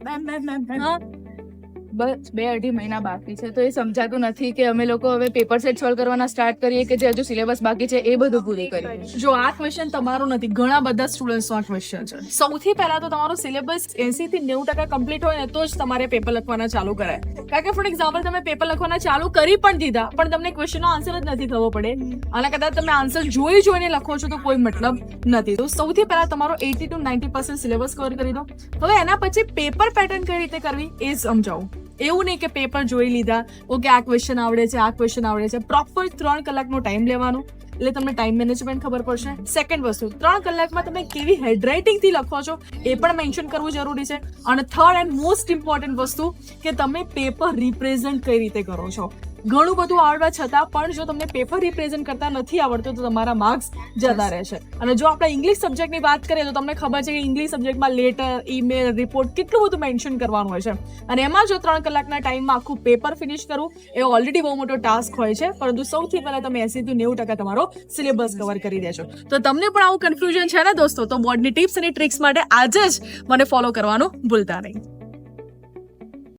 હા, બસ 2-2.5 મહિના બાકી છે, તો એ સમજાતું નથી કે અમે લોકો હવે પેપર સેટ સોલ્વ કરવાના સ્ટાર્ટ કરીએ કે જે હજુ સિલેબસ બાકી છે એ બધું પૂરું કરીએ. જો આ ક્વેશ્ચન તમારો નથી, ઘણા બધા સ્ટુડન્ટ્સનો આ ક્વેશ્ચન છે. સૌથી પહેલા તો તમારો સિલેબસ 80 થી 90% કમ્પ્લીટ હોય ને તો જ તમારે પેપર લખવાના ચાલુ કરાય. કારણ કે ફોર એક્ઝામ્પલ તમે પેપર લખવાના ચાલુ કરી પણ દીધા પણ તમને ક્વેશ્ચનનો આન્સર જ નથી ખબર પડે અને કદાચ તમે આન્સર જોઈને લખો છો તો કોઈ મતલબ નથી. તો સૌથી પહેલા તમારો 80 to 90% સિલેબસ કવર કરી દો. હવે એના પછી પેપર પેટર્ન કઈ રીતે કરવી એ સમજાવું. એવું નહીં કે પેપર જોઈ લીધા, ઓકે આ ક્વેશ્ચન આવડે છે, આ ક્વેશ્ચન આવડે છે. પ્રોપર 3 કલાકનો ટાઈમ લેવાનો એટલે તમને ટાઈમ મેનેજમેન્ટ ખબર પડશે. સેકન્ડ વસ્તુ, 3 કલાકમાં તમે કેવી હેન્ડરાઇટિંગથી લખો છો એ પણ મેન્શન કરવું જરૂરી છે. અને થર્ડ એન્ડ મોસ્ટ ઇમ્પોર્ટન્ટ વસ્તુ કે તમે પેપર રિપ્રેઝન્ટ કઈ રીતે કરો છો. ઘણું બધું આવડવા છતાં પણ જો તમને પેપર રિપ્રેઝન્ટ કરતા નથી આવડતું તો તમારા માર્ક્સ જતા રહેશે. અને જો આપણે ઇંગ્લિશ સબ્જેક્ટની વાત કરીએ તો તમને ખબર છે કે ઇંગ્લિશ સબ્જેક્ટમાં લેટર, ઈમેલ, રિપોર્ટ કેટલું બધું મેન્શન કરવાનું હોય છે. અને એમાં જો 3 કલાકના ટાઈમમાં આખું પેપર ફિનિશ કરવું એ ઓલરેડી બહુ મોટો ટાસ્ક હોય છે. પરંતુ સૌથી પહેલા તમે 80 થી 90% તમારો સિલેબસ કવર કરી દેજો. તો તમને પણ આવું કન્ફ્યુઝન છે ને દોસ્તો, તો બોર્ડની ટિપ્સ અને ટ્રિક્સ માટે આજે જ મને ફોલો કરવાનું ભૂલતા નહીં.